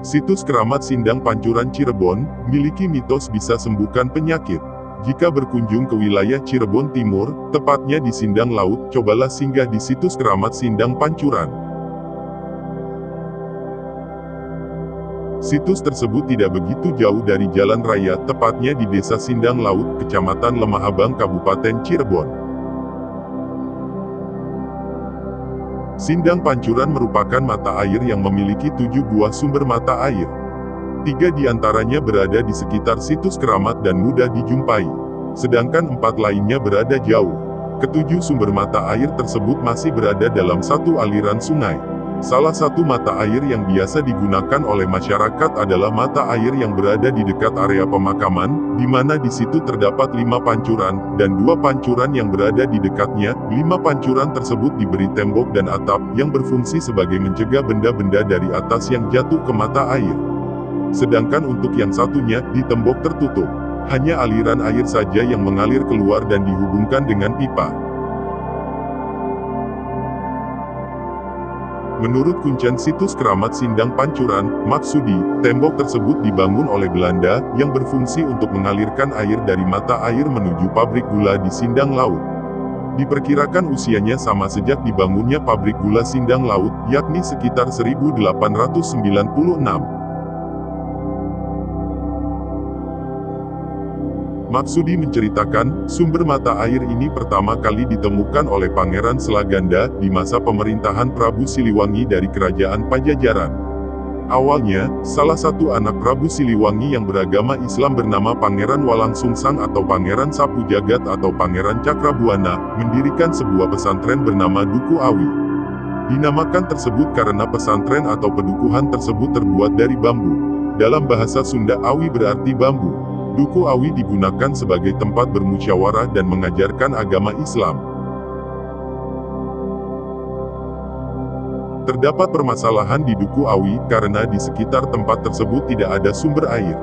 Situs Keramat Sindang Pancuran Cirebon, miliki mitos bisa sembuhkan penyakit. Jika berkunjung ke wilayah Cirebon Timur, tepatnya di Sindang Laut, cobalah singgah di situs Keramat Sindang Pancuran. Situs tersebut tidak begitu jauh dari jalan raya, tepatnya di Desa Sindang Laut, Kecamatan Lemah Abang, Kabupaten Cirebon. Sindang Pancuran merupakan mata air yang memiliki 7 buah sumber mata air. 3 diantaranya berada di sekitar situs keramat dan mudah dijumpai, sedangkan 4 lainnya berada jauh. Ketujuh sumber mata air tersebut masih berada dalam satu aliran sungai. Salah satu mata air yang biasa digunakan oleh masyarakat adalah mata air yang berada di dekat area pemakaman, di mana di situ terdapat 5 pancuran, dan 2 pancuran yang berada di dekatnya. 5 pancuran tersebut diberi tembok dan atap, yang berfungsi sebagai mencegah benda-benda dari atas yang jatuh ke mata air. Sedangkan untuk yang satunya, di tembok tertutup. Hanya aliran air saja yang mengalir keluar dan dihubungkan dengan pipa. Menurut kuncen situs Keramat Sindang Pancuran, Maksudi, tembok tersebut dibangun oleh Belanda, yang berfungsi untuk mengalirkan air dari mata air menuju pabrik gula di Sindang Laut. Diperkirakan usianya sama sejak dibangunnya pabrik gula Sindang Laut, yakni sekitar 1896. Maksudi menceritakan, sumber mata air ini pertama kali ditemukan oleh Pangeran Selaganda, di masa pemerintahan Prabu Siliwangi dari Kerajaan Pajajaran. Awalnya, salah satu anak Prabu Siliwangi yang beragama Islam bernama Pangeran Walangsungsang atau Pangeran Sapu Jagat atau Pangeran Cakrabuana, mendirikan sebuah pesantren bernama Duku Awi. Dinamakan tersebut karena pesantren atau pedukuhan tersebut terbuat dari bambu. Dalam bahasa Sunda, Awi berarti bambu. Duku Awi digunakan sebagai tempat bermusyawarah dan mengajarkan agama Islam. Terdapat permasalahan di Duku Awi karena di sekitar tempat tersebut tidak ada sumber air.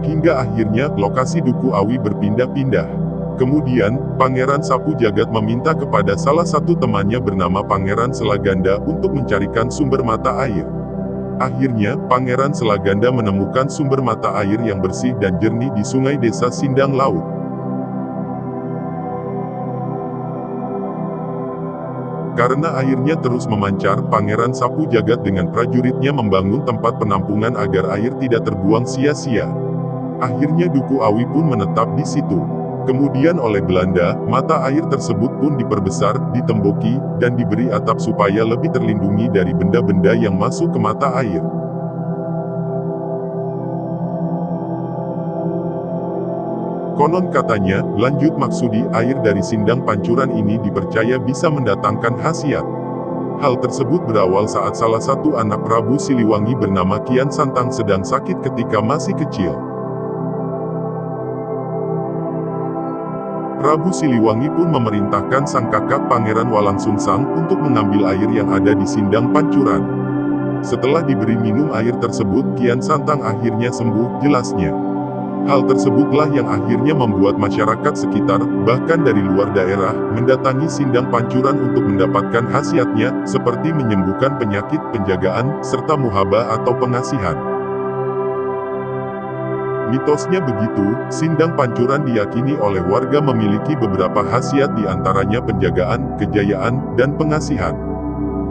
Hingga akhirnya, lokasi Duku Awi berpindah-pindah. Kemudian, Pangeran Sapu Jagat meminta kepada salah satu temannya bernama Pangeran Selaganda untuk mencarikan sumber mata air. Akhirnya, Pangeran Selaganda menemukan sumber mata air yang bersih dan jernih di sungai Desa Sindang Laut. Karena airnya terus memancar, Pangeran Sapu Jagat dengan prajuritnya membangun tempat penampungan agar air tidak terbuang sia-sia. Akhirnya Duku Awi pun menetap di situ. Kemudian oleh Belanda, mata air tersebut pun diperbesar, ditemboki, dan diberi atap supaya lebih terlindungi dari benda-benda yang masuk ke mata air. Konon katanya, lanjut Maksudi, air dari Sindang Pancuran ini dipercaya bisa mendatangkan khasiat. Hal tersebut berawal saat salah satu anak Prabu Siliwangi bernama Kian Santang sedang sakit ketika masih kecil. Prabu Siliwangi pun memerintahkan sang kakak Pangeran Walangsungsang untuk mengambil air yang ada di Sindang Pancuran. Setelah diberi minum air tersebut, Kian Santang akhirnya sembuh, jelasnya. Hal tersebutlah yang akhirnya membuat masyarakat sekitar, bahkan dari luar daerah, mendatangi Sindang Pancuran untuk mendapatkan khasiatnya, seperti menyembuhkan penyakit, penjagaan, serta muhabah atau pengasihan. Mitosnya begitu, Sindang Pancuran diyakini oleh warga memiliki beberapa khasiat di antaranya penjagaan, kejayaan, dan pengasihan.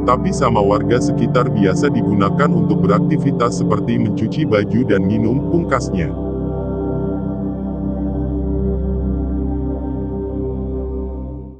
Tapi sama warga sekitar biasa digunakan untuk beraktivitas seperti mencuci baju dan minum, pungkasnya.